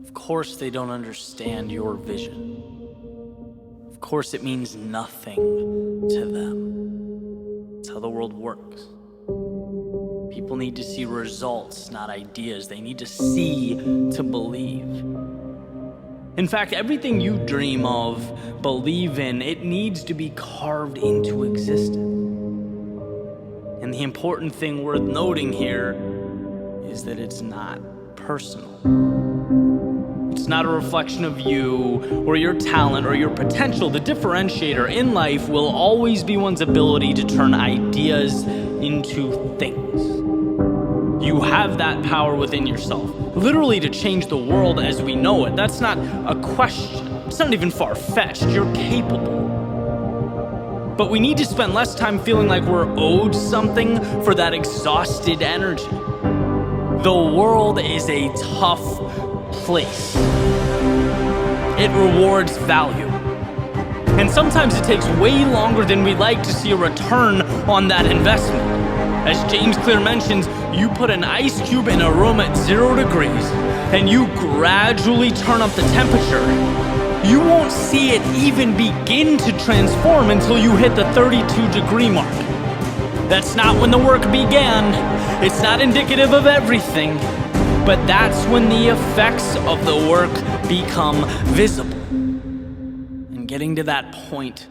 Of course they don't understand your vision. Of course it means nothing to them. It's how the world works. People need to see results, not ideas. They need to see to believe. In fact, everything you dream of, believe in, it needs to be carved into existence. And the important thing worth noting here is that it's not personal. It's not a reflection of you or your talent or your potential. The differentiator in life will always be one's ability to turn ideas into things. You have that power within yourself, literally to change the world as we know it. That's not a question. It's not even far-fetched. You're capable. But we need to spend less time feeling like we're owed something for that exhausted energy. The world is a tough place. It rewards value. And sometimes it takes way longer than we'd like to see a return on that investment. As James Clear mentions, you put an ice cube in a room at 0 degrees and you gradually turn up the temperature. You won't see it even begin to transform until you hit the 32-degree mark. That's not when the work began. It's not indicative of everything, but that's when the effects of the work become visible. And getting to that point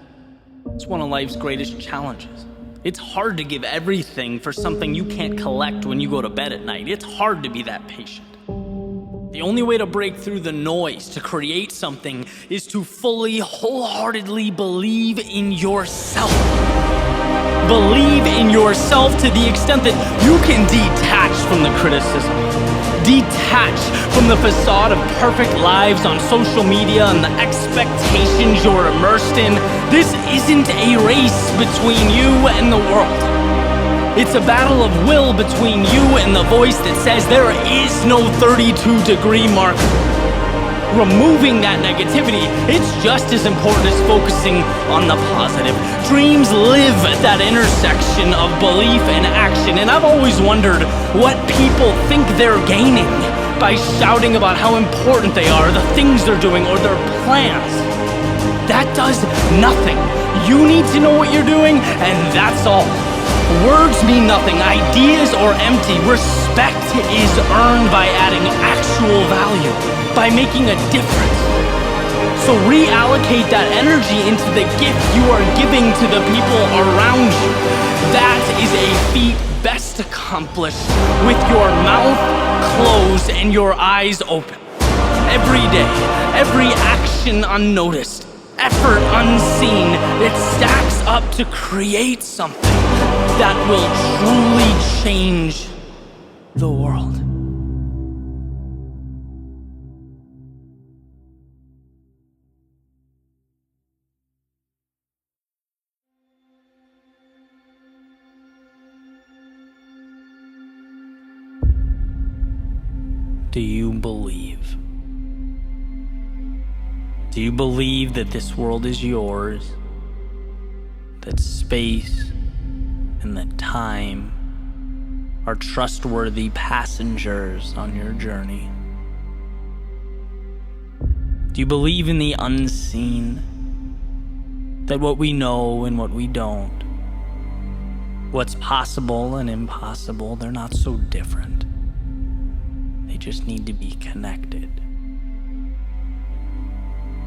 is one of life's greatest challenges. It's hard to give everything for something you can't collect when you go to bed at night. It's hard to be that patient. The only way to break through the noise, to create something, is to fully, wholeheartedly believe in yourself. Believe in yourself to the extent that you can detach from the criticism. Detach from the facade of perfect lives on social media and the expectations you're immersed in. This isn't a race between you and the world. It's a battle of will between you and the voice that says there is no 32-degree mark. Removing that negativity, it's just as important as focusing on the positive. Dreams live at that intersection of belief and action, and I've always wondered what people think they're gaining by shouting about how important they are, the things they're doing, or their plans. That does nothing. You need to know what you're doing, and that's all. Words mean nothing. Ideas are empty. Respect is earned by adding actual value, by making a difference. So reallocate that energy into the gift you are giving to the people around you. That is a feat best accomplished with your mouth closed and your eyes open. Every day, every action unnoticed, effort unseen, it stacks up to create something that will truly change the world. Do you believe? Do you believe that this world is yours? That space and that time are trustworthy passengers on your journey? Do you believe in the unseen? That what we know and what we don't, what's possible and impossible, they're not so different. They just need to be connected.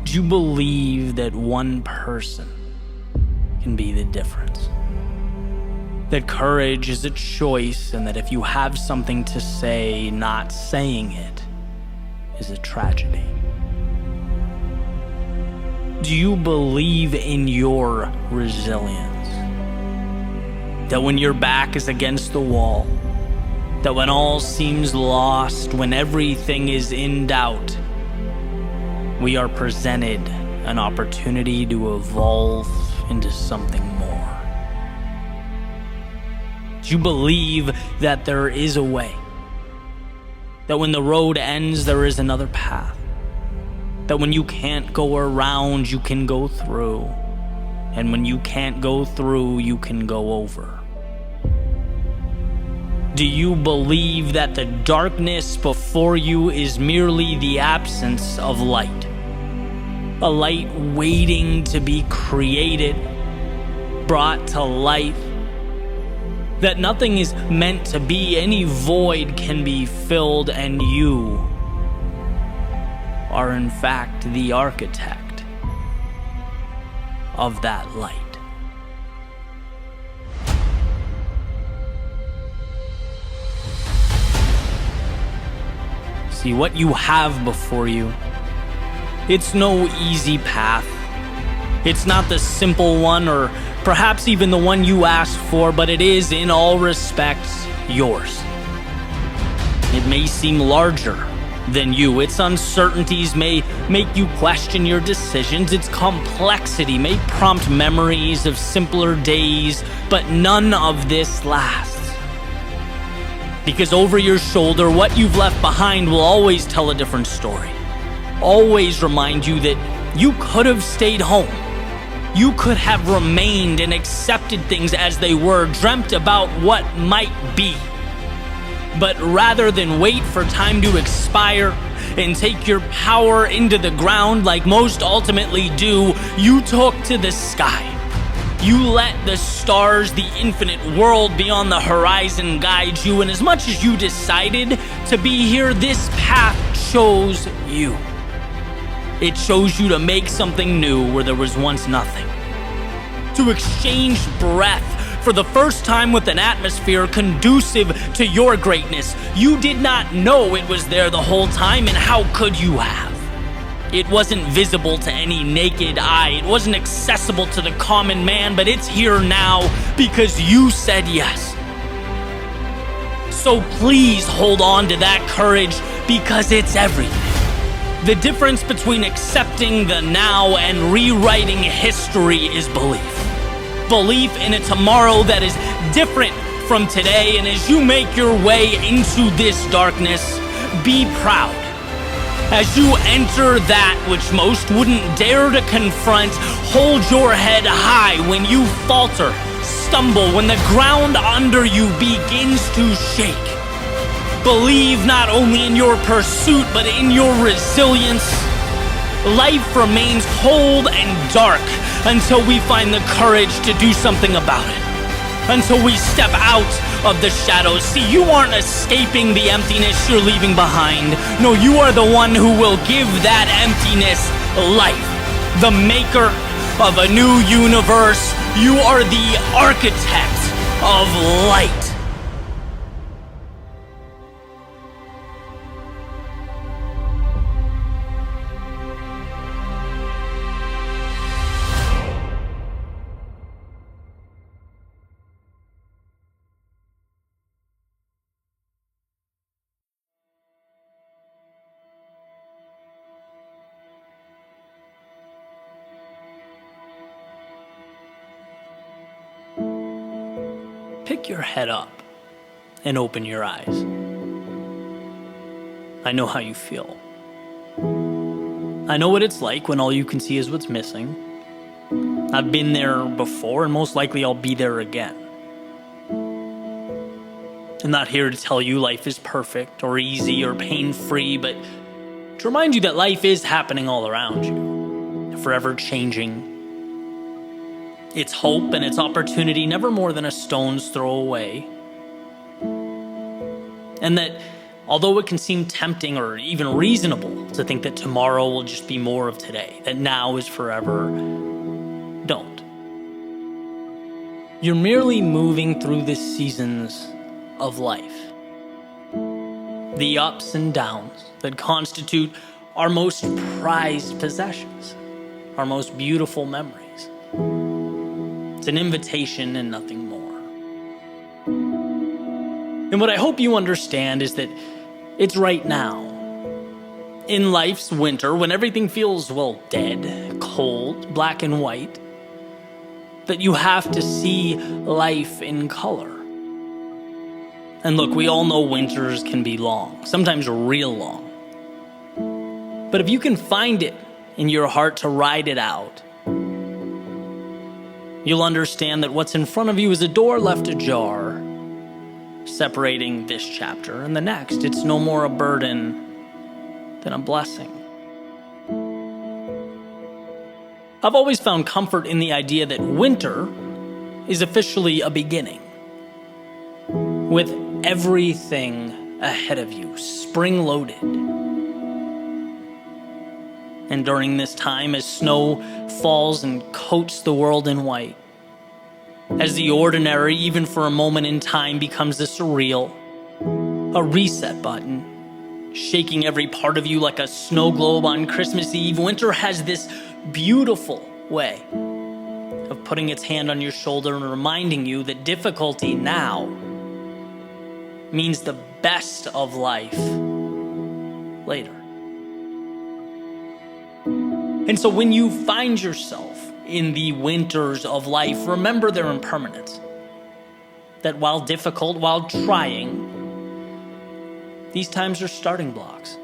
Do you believe that one person can be the difference? That courage is a choice, and that if you have something to say, not saying it is a tragedy? Do you believe in your resilience? That when your back is against the wall, that when all seems lost, when everything is in doubt, we are presented an opportunity to evolve into something more? Do you believe that there is a way? That when the road ends, there is another path? That when you can't go around, you can go through? And when you can't go through, you can go over? Do you believe that the darkness before you is merely the absence of light? A light waiting to be created, brought to life? That nothing is meant to be, any void can be filled, and you are in fact the architect of that light. See, what you have before you, it's no easy path. It's not the simple one, or perhaps even the one you asked for, but it is in all respects yours. It may seem larger than you. Its uncertainties may make you question your decisions. Its complexity may prompt memories of simpler days, but none of this lasts. Because over your shoulder, what you've left behind will always tell a different story. Always remind you that you could have stayed home. You could have remained and accepted things as they were, dreamt about what might be. But rather than wait for time to expire and take your power into the ground like most ultimately do, you took to the sky. You let the stars, the infinite world beyond the horizon guide you, and as much as you decided to be here, this path chose you. It chose you to make something new where there was once nothing. To exchange breath for the first time with an atmosphere conducive to your greatness. You did not know it was there the whole time, and how could you have? It wasn't visible to any naked eye. It wasn't accessible to the common man, but it's here now because you said yes. So please hold on to that courage, because it's everything. The difference between accepting the now and rewriting history is belief. Belief in a tomorrow that is different from today. And as you make your way into this darkness, be proud. As you enter that which most wouldn't dare to confront, hold your head high when you falter, stumble, when the ground under you begins to shake. Believe not only in your pursuit, but in your resilience. Life remains cold and dark until we find the courage to do something about it. Until we step out of the shadows. See, you aren't escaping the emptiness you're leaving behind. No, you are the one who will give that emptiness life. The maker of a new universe. You are the architect of light. Pick your head up and open your eyes. I know how you feel. I know what it's like when all you can see is what's missing. I've been there before, and most likely I'll be there again. I'm not here to tell you life is perfect or easy or pain-free, but to remind you that life is happening all around you, forever changing. Its hope and its opportunity never more than a stone's throw away. And that although it can seem tempting or even reasonable to think that tomorrow will just be more of today, that now is forever, don't. You're merely moving through the seasons of life. The ups and downs that constitute our most prized possessions, our most beautiful memories. It's an invitation and nothing more. And what I hope you understand is that it's right now. In life's winter, when everything feels, well, dead, cold, black and white, that you have to see life in color. And look, we all know winters can be long, sometimes real long. But if you can find it in your heart to ride it out, you'll understand that what's in front of you is a door left ajar, separating this chapter and the next. It's no more a burden than a blessing. I've always found comfort in the idea that winter is officially a beginning. With everything ahead of you, spring-loaded. And during this time, as snow falls and coats the world in white, as the ordinary, even for a moment in time, becomes the surreal, a reset button, shaking every part of you like a snow globe on Christmas Eve, winter has this beautiful way of putting its hand on your shoulder and reminding you that difficulty now means the best of life later. And so when you find yourself in the winters of life, remember their impermanence. That while difficult, while trying, these times are starting blocks.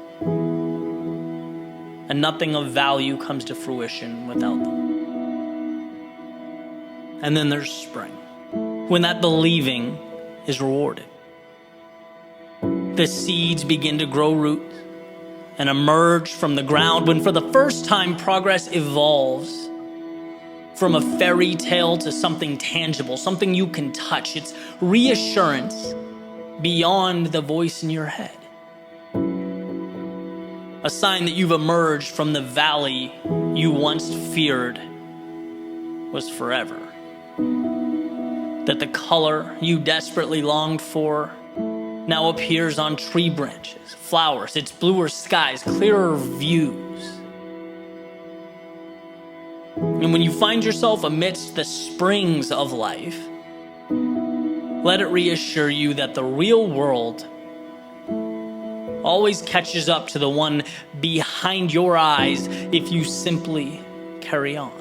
And nothing of value comes to fruition without them. And then there's spring, when that believing is rewarded. The seeds begin to grow roots and emerge from the ground, when for the first time progress evolves from a fairy tale to something tangible, something you can touch. It's reassurance beyond the voice in your head. A sign that you've emerged from the valley you once feared was forever. That the color you desperately longed for now appears on tree branches, flowers, it's bluer skies, clearer views. And when you find yourself amidst the springs of life, let it reassure you that the real world always catches up to the one behind your eyes if you simply carry on.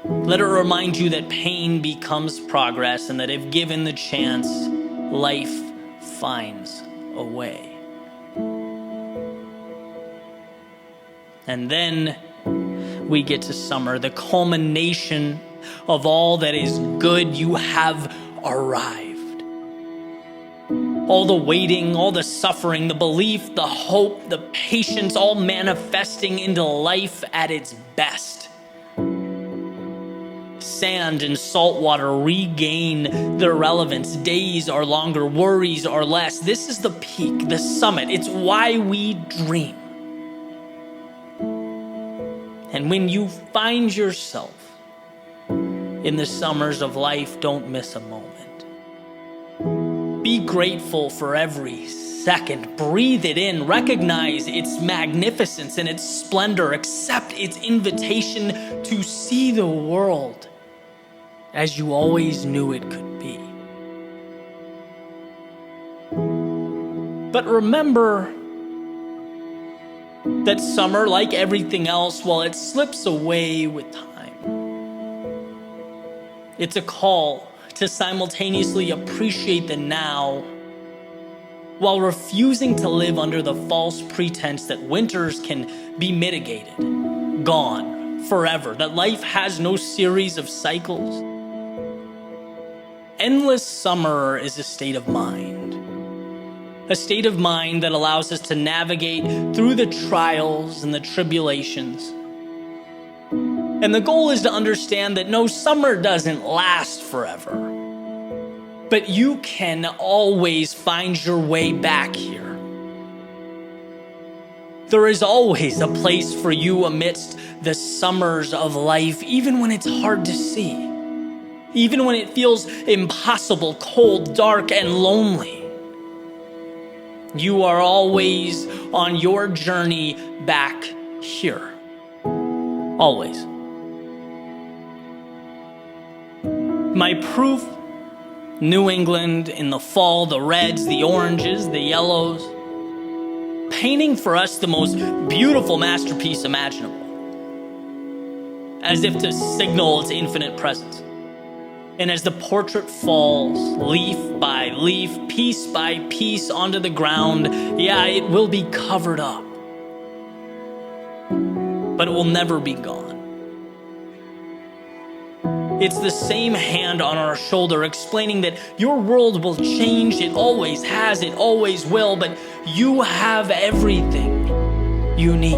Let it remind you that pain becomes progress, and that if given the chance, life finds a way. And then we get to summer, the culmination of all that is good. You have arrived. All the waiting, all the suffering, the belief, the hope, the patience, all manifesting into life at its best. Sand and salt water regain their relevance. Days are longer, worries are less. This is the peak, the summit. It's why we dream. And when you find yourself in the summers of life, don't miss a moment. Be grateful for every second. Breathe it in. Recognize its magnificence and its splendor. Accept its invitation to see the world as you always knew it could be. But remember that summer, like everything else, while it slips away with time, it's a call to simultaneously appreciate the now while refusing to live under the false pretense that winters can be mitigated, gone forever, that life has no series of cycles. Endless summer is a state of mind. A state of mind that allows us to navigate through the trials and the tribulations. And the goal is to understand that no, summer doesn't last forever. But you can always find your way back here. There is always a place for you amidst the summers of life, even when it's hard to see. Even when it feels impossible, cold, dark, and lonely. You are always on your journey back here. Always. My proof, New England in the fall, the reds, the oranges, the yellows, painting for us the most beautiful masterpiece imaginable, as if to signal its infinite presence. And as the portrait falls, leaf by leaf, piece by piece onto the ground, yeah, it will be covered up. But it will never be gone. It's the same hand on our shoulder explaining that your world will change. It always has, it always will, but you have everything you need.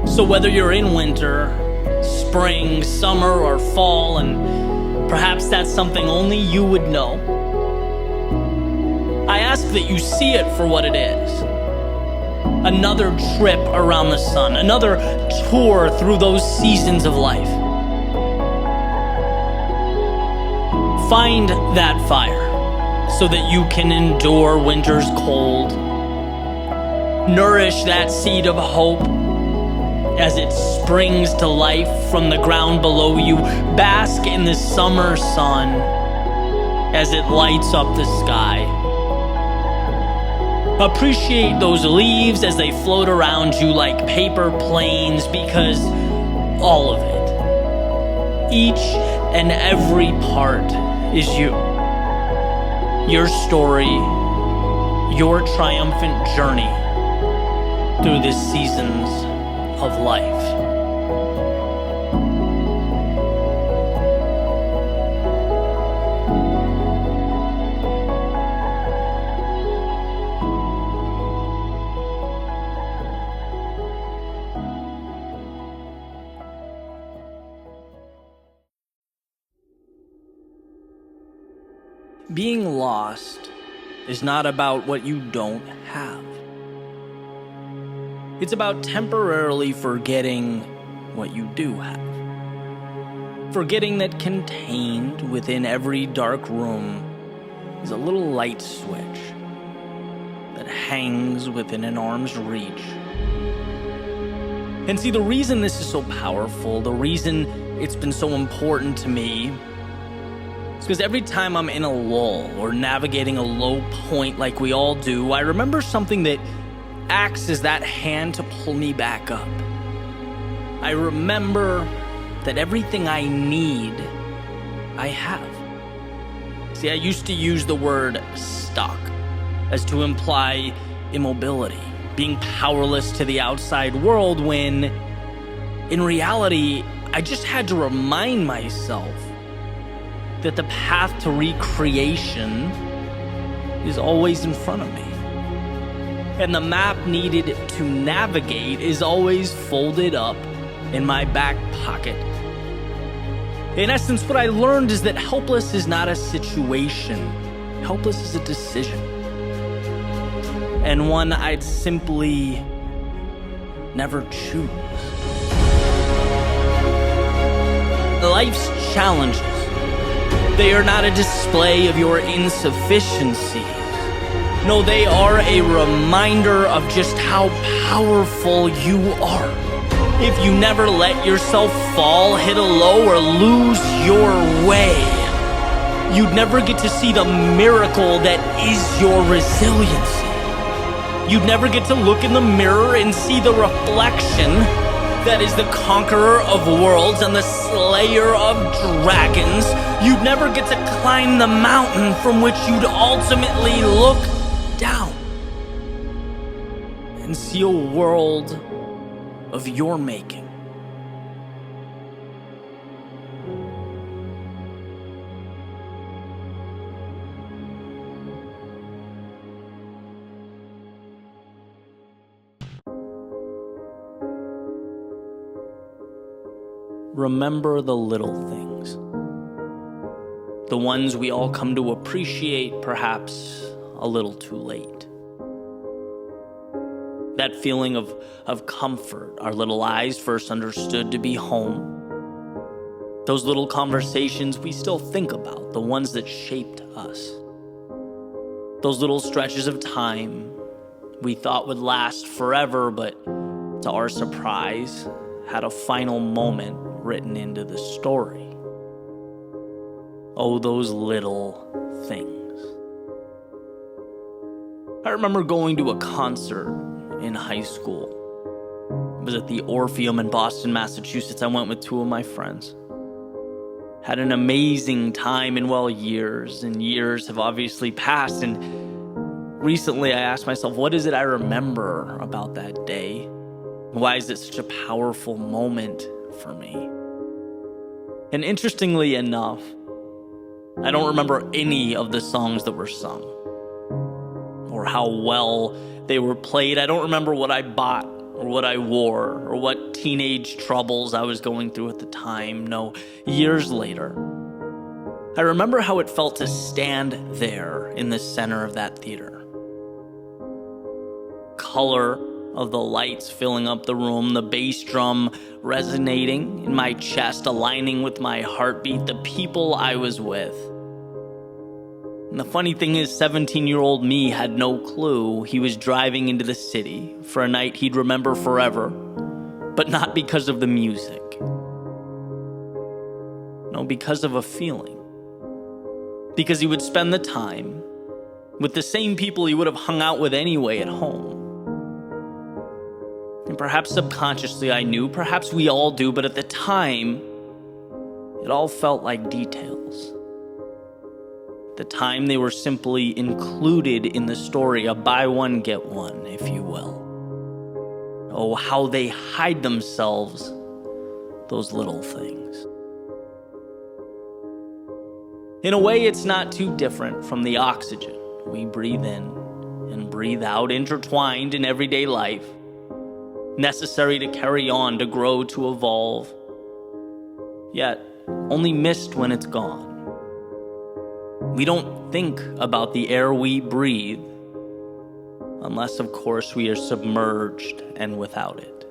So whether you're in winter, spring, summer, or fall, and perhaps that's something only you would know, I ask that you see it for what it is. Another trip around the sun, another tour through those seasons of life. Find that fire so that you can endure winter's cold. Nourish that seed of hope as it springs to life from the ground below you. Bask in the summer sun as it lights up the sky. Appreciate those leaves as they float around you like paper planes, because all of it, each and every part, is you. Your story, your triumphant journey through the seasons of life. Being lost is not about what you don't have. It's about temporarily forgetting what you do have. Forgetting that contained within every dark room is a little light switch that hangs within an arm's reach. And see, the reason this is so powerful, the reason it's been so important to me, it's because every time I'm in a lull or navigating a low point like we all do, I remember something that acts as that hand to pull me back up. I remember that everything I need, I have. See, I used to use the word stuck as to imply immobility, being powerless to the outside world, when in reality, I just had to remind myself that the path to recreation is always in front of me. And the map needed to navigate is always folded up in my back pocket. In essence, what I learned is that helpless is not a situation. Helpless is a decision. And one I'd simply never choose. Life's challenges, they are not a display of your insufficiencies. No, they are a reminder of just how powerful you are. If you never let yourself fall, hit a low, or lose your way, you'd never get to see the miracle that is your resiliency. You'd never get to look in the mirror and see the reflection that is the conqueror of worlds and the slayer of dragons. You'd never get to climb the mountain from which you'd ultimately look down and see a world of your making. Remember the little things. The ones we all come to appreciate, perhaps a little too late. That feeling of comfort our little eyes first understood to be home. Those little conversations we still think about, the ones that shaped us. Those little stretches of time we thought would last forever, but to our surprise, had a final moment written into the story. Oh, those little things. I remember going to a concert in high school. It was at the Orpheum in Boston, Massachusetts. I went with two of my friends. Had an amazing time, and well, years and years have obviously passed, and recently I asked myself, what is it I remember about that day? Why is it such a powerful moment for me? And interestingly enough, I don't remember any of the songs that were sung or how well they were played. I don't remember what I bought or what I wore or what teenage troubles I was going through at the time. No, years later, I remember how it felt to stand there in the center of that theater. Color of the lights filling up the room, the bass drum resonating in my chest, aligning with my heartbeat, the people I was with. And the funny thing is, 17-year-old me had no clue he was driving into the city for a night he'd remember forever, but not because of the music. No, because of a feeling. Because he would spend the time with the same people he would have hung out with anyway at home. And perhaps subconsciously I knew, perhaps we all do, but at the time, it all felt like details. At the time, they were simply included in the story, a buy one, get one, if you will. Oh, how they hide themselves, those little things. In a way, it's not too different from the oxygen we breathe in and breathe out, intertwined in everyday life, necessary to carry on, to grow, to evolve, yet only missed when it's gone. We don't think about the air we breathe unless, of course, we are submerged and without it.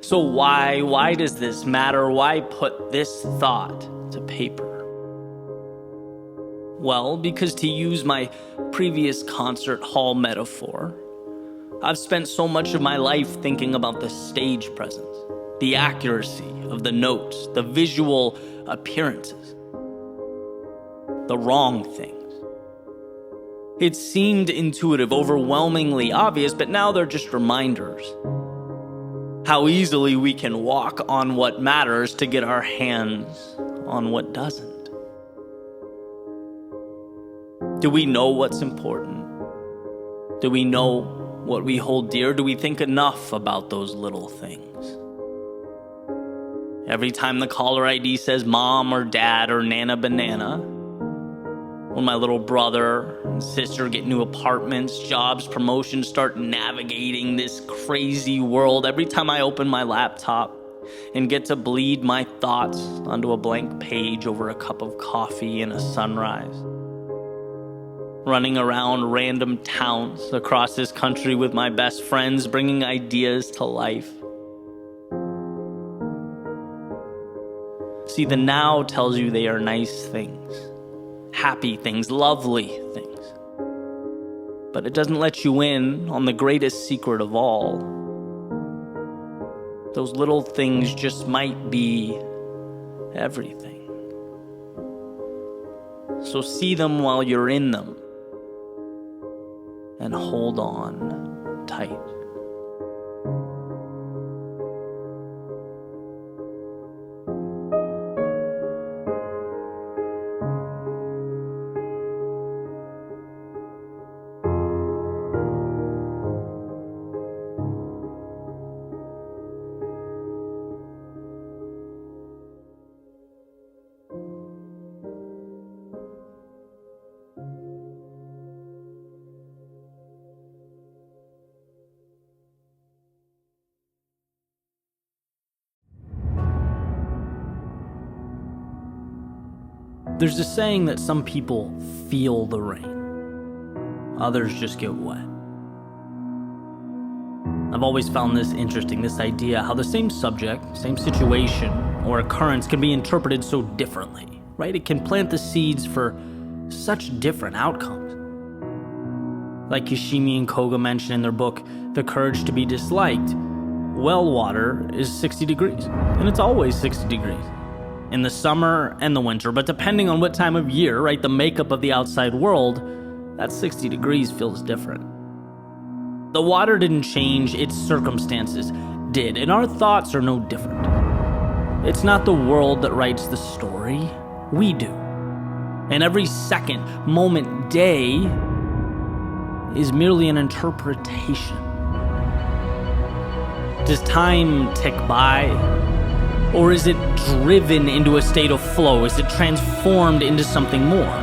So why does this matter? Why put this thought to paper? Well, because to use my previous concert hall metaphor, I've spent so much of my life thinking about the stage presence, the accuracy of the notes, the visual appearances, the wrong things. It seemed intuitive, overwhelmingly obvious, but now they're just reminders. How easily we can walk on what matters to get our hands on what doesn't. Do we know what's important? Do we know what we hold dear? Do we think enough about those little things? Every time the caller ID says mom or dad or nana banana, when my little brother and sister get new apartments, jobs, promotions, start navigating this crazy world, every time I open my laptop and get to bleed my thoughts onto a blank page over a cup of coffee and a sunrise, running around random towns across this country with my best friends, bringing ideas to life. See, the now tells you they are nice things, happy things, lovely things. But it doesn't let you in on the greatest secret of all. Those little things just might be everything. So see them while you're in them, and hold on tight. There's a saying that some people feel the rain, others just get wet. I've always found this interesting, this idea, how the same subject, same situation or occurrence can be interpreted so differently, right? It can plant the seeds for such different outcomes. Like Kishimi and Koga mention in their book, The Courage to be Disliked, well water is 60 degrees, and it's always 60 degrees. In the summer and the winter, but depending on what time of year, right, the makeup of the outside world, that 60 degrees feels different. The water didn't change, its circumstances did, and our thoughts are no different. It's not the world that writes the story, we do. And every second, moment, day is merely an interpretation. Does time tick by? Or is it driven into a state of flow? Is it transformed into something more?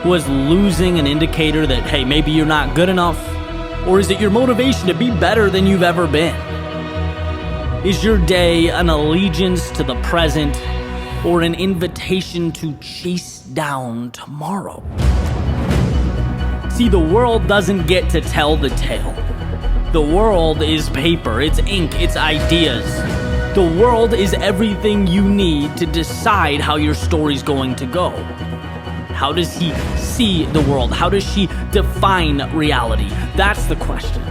Was losing an indicator that, hey, maybe you're not good enough? Or is it your motivation to be better than you've ever been? Is your day an allegiance to the present or an invitation to chase down tomorrow? See, the world doesn't get to tell the tale. The world is paper, it's ink, it's ideas. The world is everything you need to decide how your story's going to go. How does he see the world? How does she define reality? That's the question.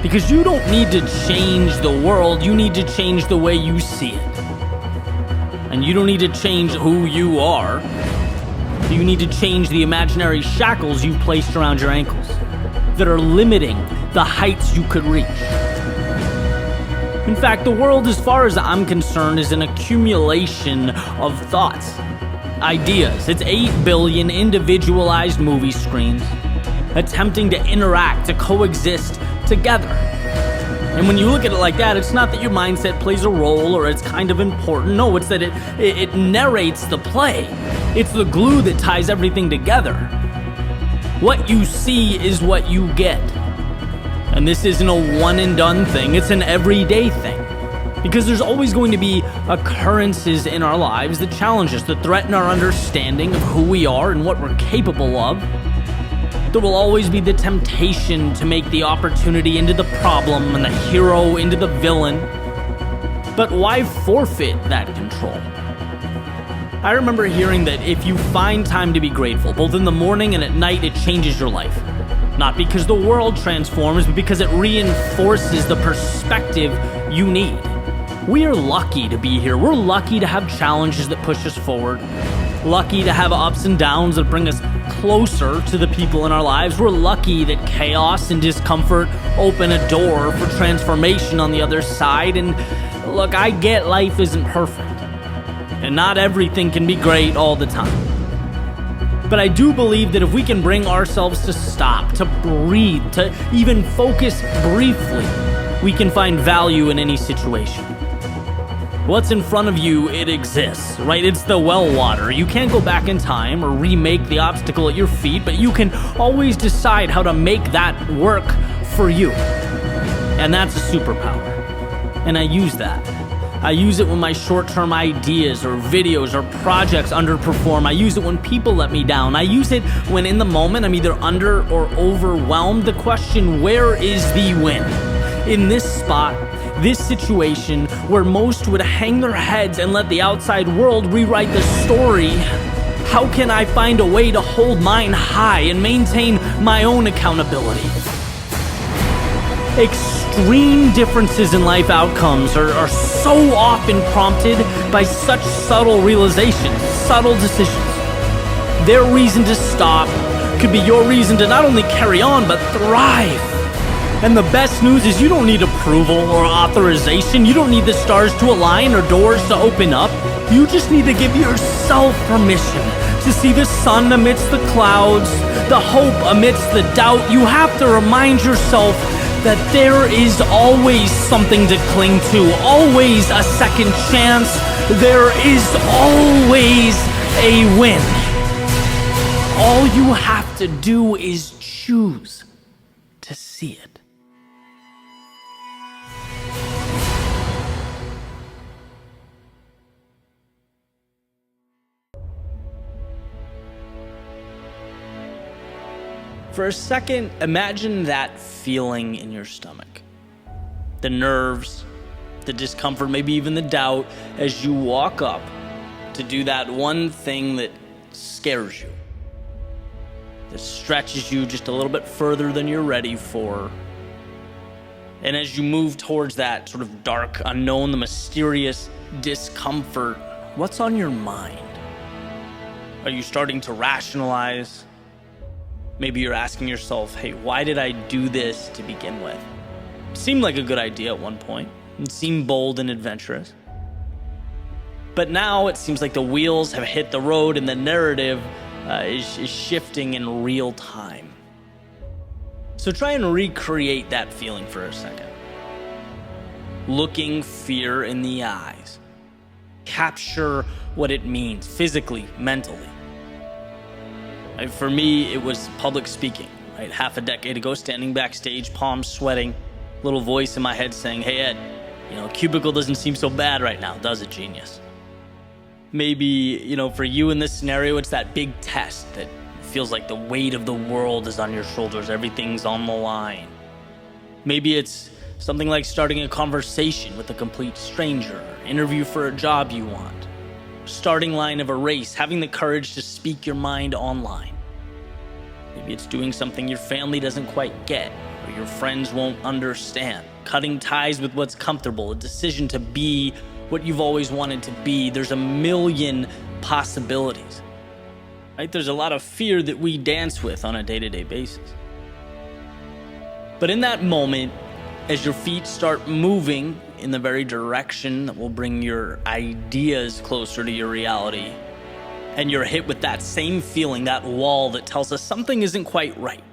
Because you don't need to change the world, you need to change the way you see it. And you don't need to change who you are. You need to change the imaginary shackles you've placed around your ankles that are limiting the heights you could reach. In fact, the world, as far as I'm concerned, is an accumulation of thoughts, ideas. It's 8 billion individualized movie screens attempting to interact, to coexist together. And when you look at it like that, it's not that your mindset plays a role or it's kind of important. No, it's that it narrates the play. It's the glue that ties everything together. What you see is what you get. And this isn't a one and done thing, it's an everyday thing. Because there's always going to be occurrences in our lives that challenge us, that threaten our understanding of who we are and what we're capable of. There will always be the temptation to make the opportunity into the problem and the hero into the villain. But why forfeit that control? I remember hearing that if you find time to be grateful, both in the morning and at night, it changes your life. Not because the world transforms, but because it reinforces the perspective you need. We are lucky to be here. We're lucky to have challenges that push us forward. Lucky to have ups and downs that bring us closer to the people in our lives. We're lucky that chaos and discomfort open a door for transformation on the other side. And look, I get life isn't perfect. And not everything can be great all the time. But I do believe that if we can bring ourselves to stop, to breathe, to even focus briefly, we can find value in any situation. What's in front of you, it exists, right? It's the well water. You can't go back in time or remake the obstacle at your feet, but you can always decide how to make that work for you. And that's a superpower. And I use that. I use it when my short-term ideas or videos or projects underperform. I use it when people let me down. I use it when in the moment I'm either under or overwhelmed. The question, where is the win? In this spot, this situation where most would hang their heads and let the outside world rewrite the story, how can I find a way to hold mine high and maintain my own accountability? Extreme differences in life outcomes are so often prompted by such subtle realizations, subtle decisions. Their reason to stop could be your reason to not only carry on, but thrive. And the best news is you don't need approval or authorization. You don't need the stars to align or doors to open up. You just need to give yourself permission to see the sun amidst the clouds, the hope amidst the doubt. You have to remind yourself that there is always something to cling to, always a second chance. There is always a win. All you have to do is choose to see it. For a second, imagine that feeling in your stomach. The nerves, the discomfort, maybe even the doubt as you walk up to do that one thing that scares you, that stretches you just a little bit further than you're ready for. And as you move towards that sort of dark unknown, the mysterious discomfort, what's on your mind? Are you starting to rationalize? Maybe you're asking yourself, hey, why did I do this to begin with? It seemed like a good idea at one point. It seemed bold and adventurous. But now it seems like the wheels have hit the road and the narrative is shifting in real time. So try and recreate that feeling for a second. looking fear in the eyes. Capture what it means physically, mentally. Right, for me, it was public speaking. Right, half a decade ago, standing backstage, palms sweating, little voice in my head saying, "Hey Ed, cubicle doesn't seem so bad right now, does it, genius?" Maybe, for you in this scenario, it's that big test that feels like the weight of the world is on your shoulders, everything's on the line. Maybe it's something like starting a conversation with a complete stranger, interview for a job you want, starting line of a race, having the courage to speak your mind online. Maybe it's doing something your family doesn't quite get or your friends won't understand, cutting ties with what's comfortable, a decision to be what you've always wanted to be. There's a million possibilities. Right? There's a lot of fear that we dance with on a day-to-day basis. But in that moment, as your feet start moving in the very direction that will bring your ideas closer to your reality, and you're hit with that same feeling, that wall that tells us something isn't quite right,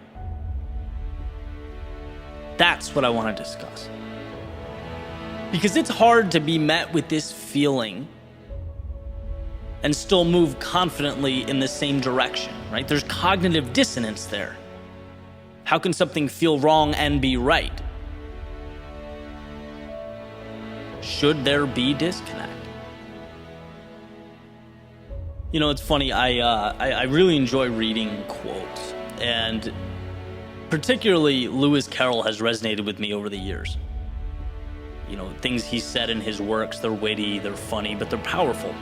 that's what I want to discuss. Because it's hard to be met with this feeling and still move confidently in the same direction, right? There's cognitive dissonance there. How can something feel wrong and be right? Should there be disconnect? It's funny, I really enjoy reading quotes, and particularly Lewis Carroll has resonated with me over the years. Things he said in his works, they're witty, they're funny, but they're powerful.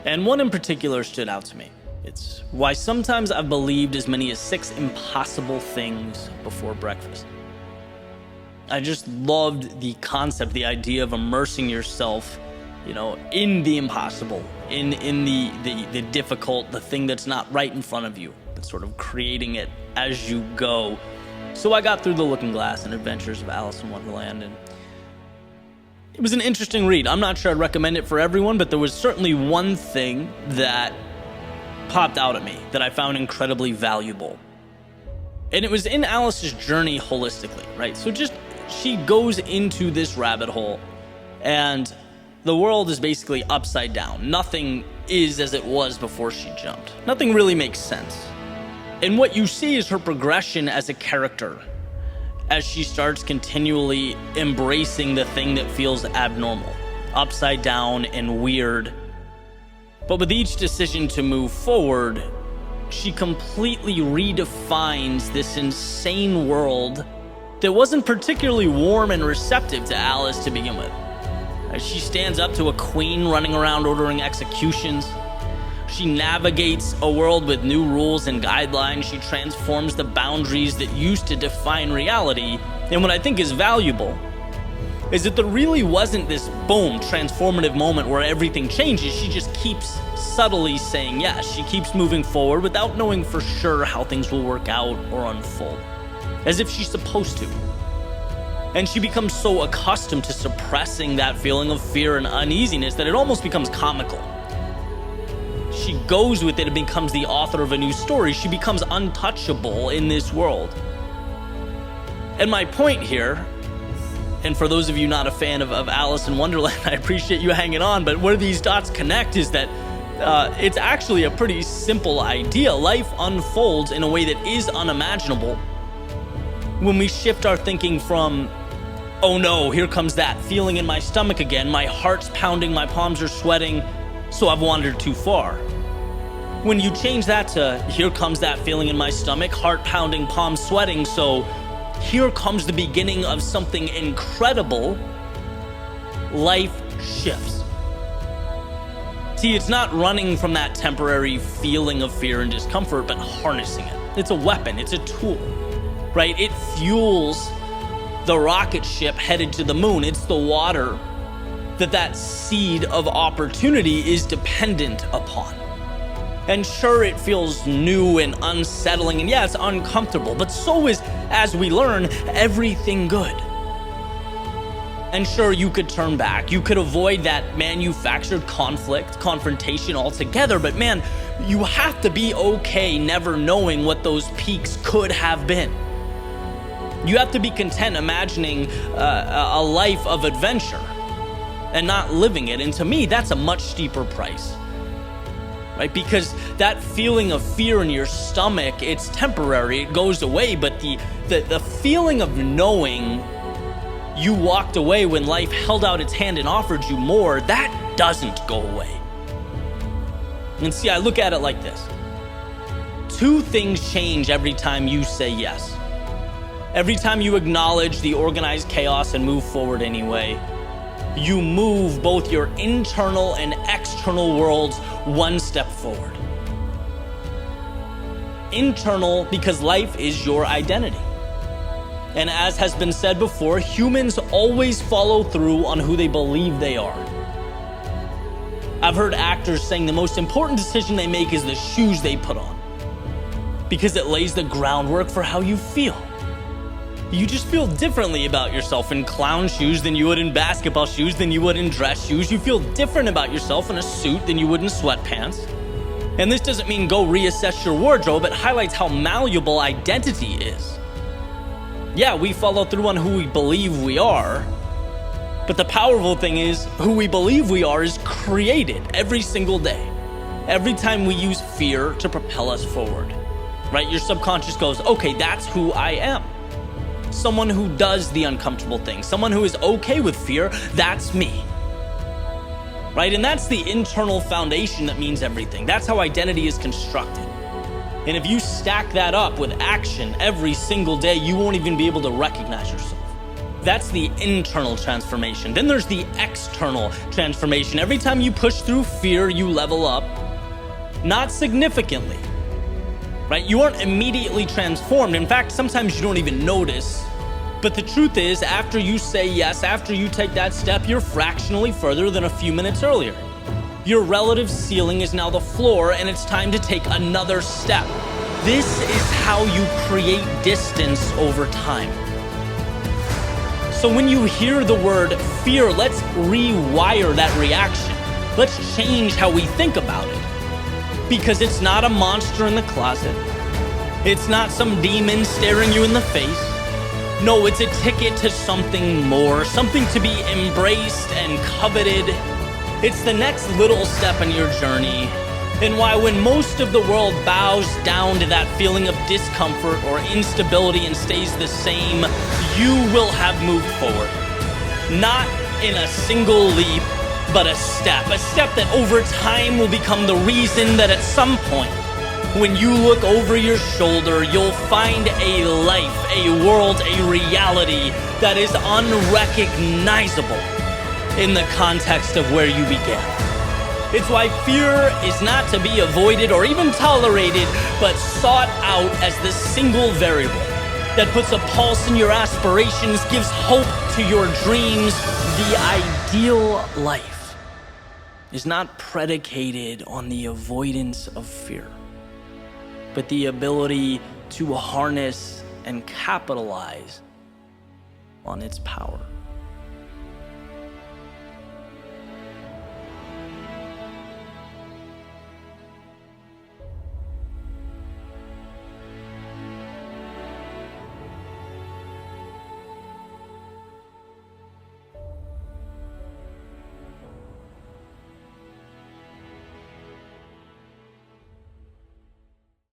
And one in particular stood out to me. It's why sometimes I've believed as many as 6 impossible things before breakfast. I just loved the concept, the idea of immersing yourself, in the impossible, in the difficult, the thing that's not right in front of you, but sort of creating it as you go. So I got through The Looking Glass and Adventures of Alice in Wonderland, and it was an interesting read. I'm not sure I'd recommend it for everyone, but there was certainly one thing that popped out at me that I found incredibly valuable. And it was in Alice's journey holistically, right? So she goes into this rabbit hole, and the world is basically upside down. Nothing is as it was before she jumped. Nothing really makes sense. And what you see is her progression as a character, as she starts continually embracing the thing that feels abnormal, upside down and weird. But with each decision to move forward, she completely redefines this insane world that wasn't particularly warm and receptive to Alice to begin with. As she stands up to a queen running around ordering executions, she navigates a world with new rules and guidelines. She transforms the boundaries that used to define reality. And what I think is valuable is that there really wasn't this boom, transformative moment where everything changes. She just keeps subtly saying yes. She keeps moving forward without knowing for sure how things will work out or unfold, as if she's supposed to. And she becomes so accustomed to suppressing that feeling of fear and uneasiness that it almost becomes comical. She goes with it and becomes the author of a new story. She becomes untouchable in this world. And my point here, and for those of you not a fan of Alice in Wonderland, I appreciate you hanging on, but where these dots connect is that it's actually a pretty simple idea. Life unfolds in a way that is unimaginable when we shift our thinking from, oh no, here comes that feeling in my stomach again, my heart's pounding, my palms are sweating, so I've wandered too far. When you change that to, here comes that feeling in my stomach, heart pounding, palms sweating, so here comes the beginning of something incredible, life shifts. See, it's not running from that temporary feeling of fear and discomfort, but harnessing it. It's a weapon, it's a tool, right? It fuels the rocket ship headed to the moon. It's the water that seed of opportunity is dependent upon. And sure, it feels new and unsettling, and yeah, it's uncomfortable, but so is, as we learn, everything good. And sure, you could turn back. You could avoid that manufactured confrontation altogether, but man, you have to be okay never knowing what those peaks could have been. You have to be content imagining a life of adventure and not living it. And to me, that's a much steeper price, right? Because that feeling of fear in your stomach, it's temporary, it goes away. But the feeling of knowing you walked away when life held out its hand and offered you more, that doesn't go away. And see, I look at it like this. Two things change every time you say yes. Every time you acknowledge the organized chaos and move forward anyway, you move both your internal and external worlds one step forward. Internal, because life is your identity. And as has been said before, humans always follow through on who they believe they are. I've heard actors saying the most important decision they make is the shoes they put on, because it lays the groundwork for how you feel. You just feel differently about yourself in clown shoes than you would in basketball shoes than you would in dress shoes. You feel different about yourself in a suit than you would in sweatpants. And this doesn't mean go reassess your wardrobe. It highlights how malleable identity is. Yeah, we follow through on who we believe we are, but the powerful thing is who we believe we are is created every single day. Every time we use fear to propel us forward, right? Your subconscious goes, okay, that's who I am. Someone who does the uncomfortable things, someone who is okay with fear, that's me. Right? And that's the internal foundation that means everything. That's how identity is constructed. And if you stack that up with action every single day, you won't even be able to recognize yourself. That's the internal transformation. Then there's the external transformation. Every time you push through fear, you level up, not significantly. Right? You aren't immediately transformed. In fact, sometimes you don't even notice. But the truth is, after you say yes, after you take that step, you're fractionally further than a few minutes earlier. Your relative ceiling is now the floor, and it's time to take another step. This is how you create distance over time. So when you hear the word fear, let's rewire that reaction. Let's change how we think about it. Because it's not a monster in the closet. It's not some demon staring you in the face. No, it's a ticket to something more, something to be embraced and coveted. It's the next little step in your journey. And why when most of the world bows down to that feeling of discomfort or instability and stays the same, you will have moved forward. Not in a single leap, but a step that over time will become the reason that at some point, when you look over your shoulder, you'll find a life, a world, a reality that is unrecognizable in the context of where you began. It's why fear is not to be avoided or even tolerated, but sought out as the single variable that puts a pulse in your aspirations, gives hope to your dreams. The ideal life is not predicated on the avoidance of fear, but the ability to harness and capitalize on its power.